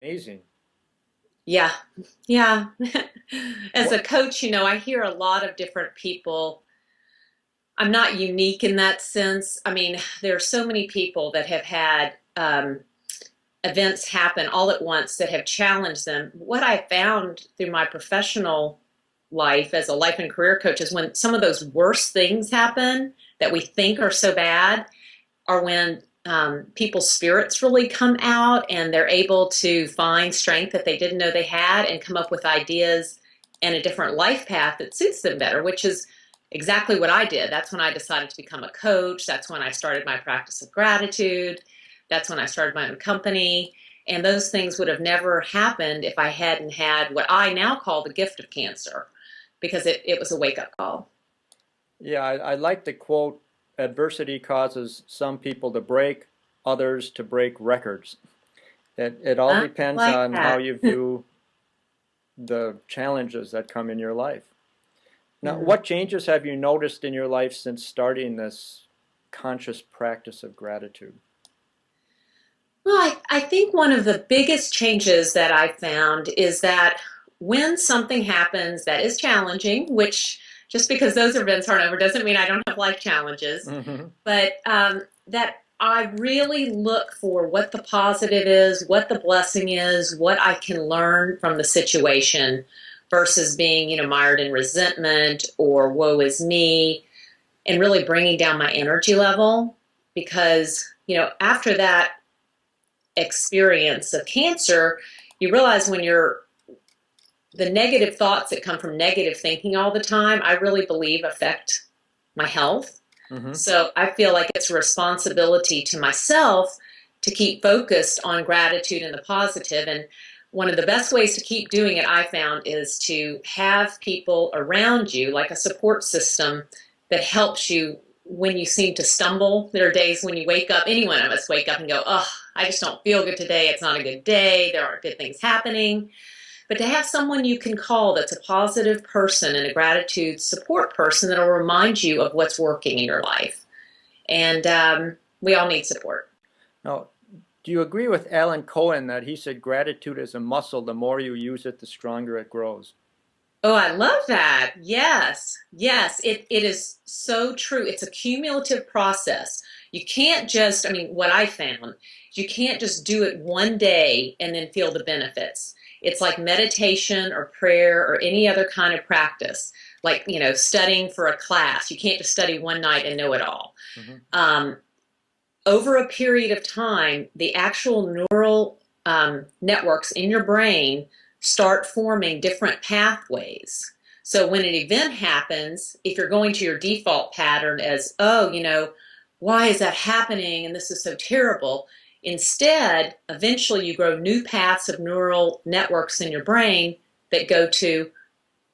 Amazing. Yeah, yeah. As What? a coach, I hear a lot of different people. I'm not unique in that sense. I mean, there are so many people that have had events happen all at once that have challenged them. What I found through my professional life as a life and career coach is when some of those worst things happen that we think are so bad are when people's spirits really come out and they're able to find strength that they didn't know they had and come up with ideas and a different life path that suits them better, which is exactly what I did. That's when I decided to become a coach. That's when I started my practice of gratitude. That's when I started my own company. And those things would have never happened if I hadn't had what I now call the gift of cancer, because it was a wake up call. Yeah, I like the quote, adversity causes some people to break, others to break records. It all I depends like on how that. you view the challenges that come in your life. Now, Mhm. what changes have you noticed in your life since starting this conscious practice of gratitude? Well, I think one of the biggest changes that I found is that when something happens that is challenging, which just because those events aren't over doesn't mean I don't have life challenges, Hmm. but that I really look for what the positive is, what the blessing is, what I can learn from the situation versus being, mired in resentment or woe is me, and really bringing down my energy level. Because, after that experience of cancer, you realize when you're the negative thoughts that come from negative thinking all the time, I really believe affect my health. Hmm. So I feel like it's a responsibility to myself to keep focused on gratitude and the positive. And one of the best ways to keep doing it, I found, is to have people around you, like a support system that helps you when you seem to stumble. There are days when you wake up, any one of us wake up and go, oh, I just don't feel good today. It's not a good day. There aren't good things happening. But to have someone you can call that's a positive person and a gratitude support person that'll remind you of what's working in your life. And we all need support. Now, do you agree with Alan Cohen that he said gratitude is a muscle, the more you use it, the stronger it grows? Oh, I love that. Yes. Yes. It is so true. It's a cumulative process. You can't just, I mean, what I found, you can't just do it one day and then feel the benefits. It's like meditation or prayer or any other kind of practice, like, studying for a class. You can't just study one night and know it all. Hmm. Um, Over a period of time, the actual neural networks in your brain start forming different pathways. So when an event happens, if you're going to your default pattern as, oh, why is that happening? And this is so terrible. Instead, eventually you grow new paths of neural networks in your brain that go to,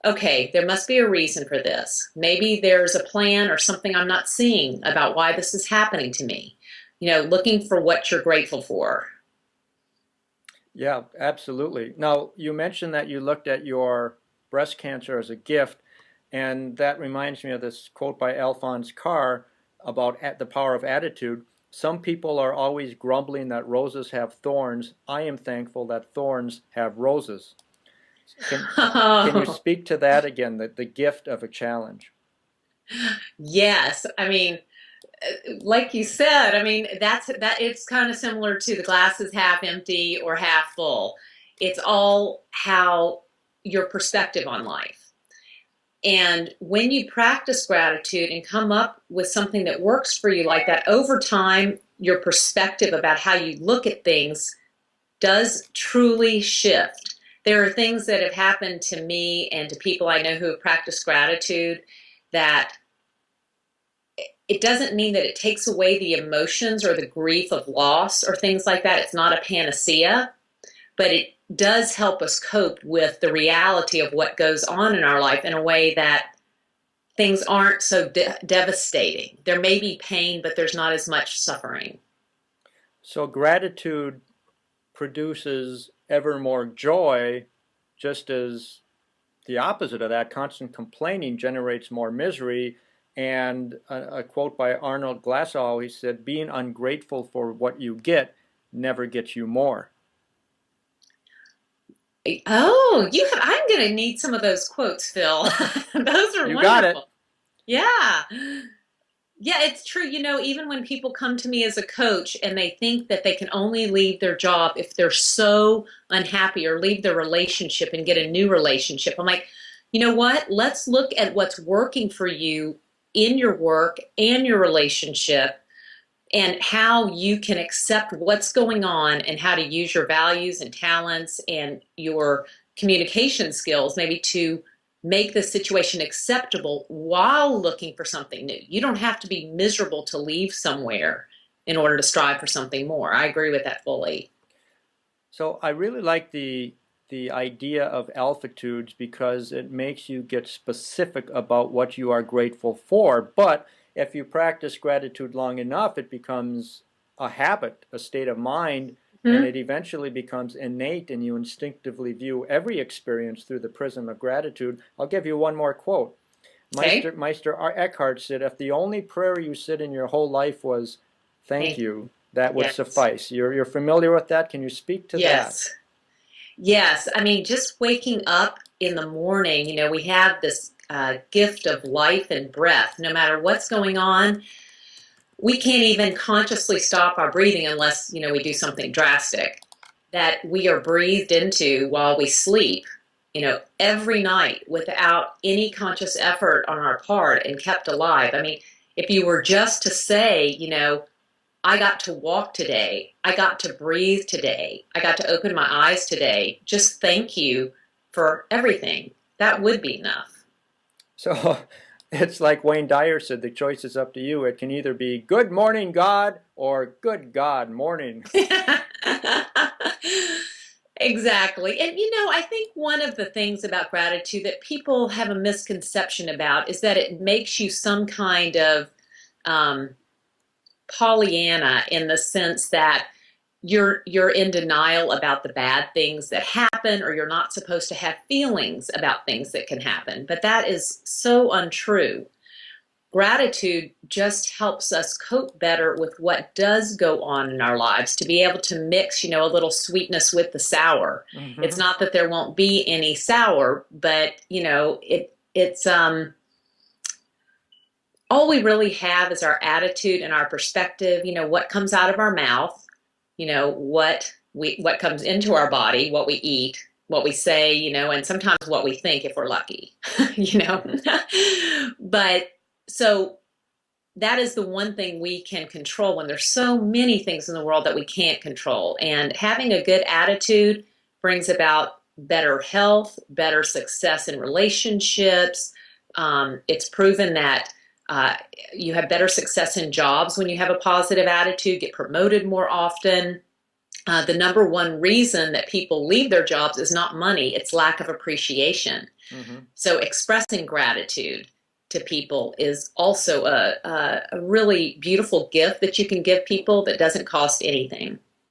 okay, there must be a reason for this. Maybe there's a plan or something I'm not seeing about why this is happening to me. Looking for what you're grateful for. Yeah, absolutely. Now, you mentioned that you looked at your breast cancer as a gift, and that reminds me of this quote by Alphonse Carr about the power of attitude. Some people are always grumbling that roses have thorns. I am thankful that thorns have roses. Can can you speak to that again, the gift of a challenge? Yes, I mean, like you said, I mean that it's kind of similar to the glass is half empty or half full. It's all how your perspective on life. And when you practice gratitude and come up with something that works for you like that, over time, your perspective about how you look at things does truly shift. There are things that have happened to me and to people I know who have practiced gratitude that it doesn't mean that it takes away the emotions or the grief of loss or things like that. It's not a panacea, but it does help us cope with the reality of what goes on in our life in a way that things aren't so devastating. There may be pain, but there's not as much suffering. So gratitude produces ever more joy, just as the opposite of that, constant complaining, generates more misery. And a quote by Arnold Glasow, he said, being ungrateful for what you get never gets you more. Oh, I'm going to need some of those quotes, Phil. Those are You got it. wonderful. Yeah. Yeah, it's true. Even when people come to me as a coach and they think that they can only leave their job if they're so unhappy or leave their relationship and get a new relationship, I'm like, you know what? Let's look at what's working for you in your work and your relationship and how you can accept what's going on and how to use your values and talents and your communication skills maybe to make the situation acceptable while looking for something new. You don't have to be miserable to leave somewhere in order to strive for something more. I agree with that fully. So I really like the idea of Alphatudes because it makes you get specific about what you are grateful for. But if you practice gratitude long enough, it becomes a habit, a state of mind, and Hmm? it eventually becomes innate, and you instinctively view every experience through the prism of gratitude. I'll give you one more quote. Okay. Meister Eckhart said, if the only prayer you said in your whole life was thank Thank you. you, that would Yes. suffice. You're familiar with that? Can you speak to that? Yes. Yes. I mean, just waking up in the morning, we have this gift of life and breath. No matter what's going on, we can't even consciously stop our breathing unless, we do something drastic. That we are breathed into while we sleep, every night without any conscious effort on our part and kept alive. I mean, if you were just to say, I got to walk today, I got to breathe today, I got to open my eyes today, just thank you for everything, that would be enough. So it's like Wayne Dyer said, the choice is up to you. It can either be good morning, God, or good God morning. Exactly. And I think one of the things about gratitude that people have a misconception about is that it makes you some kind of um, Pollyanna in the sense that you're in denial about the bad things that happen, or you're not supposed to have feelings about things that can happen. But that is so untrue. Gratitude just helps us cope better with what does go on in our lives, to be able to mix, a little sweetness with the sour. It's Mm-hmm. not that there won't be any sour, but it's all we really have is our attitude and our perspective, what comes out of our mouth, what comes into our body, what we eat, what we say, and sometimes what we think if we're lucky, you know. But so that is the one thing we can control when there's so many things in the world that we can't control. And having a good attitude brings about better health, better success in relationships. It's proven that uh, you have better success in jobs when you have a positive attitude, get promoted more often. The number one reason that people leave their jobs is not money, it's lack of appreciation. Mm-hmm. So expressing gratitude to people is also a really beautiful gift that you can give people that doesn't cost anything.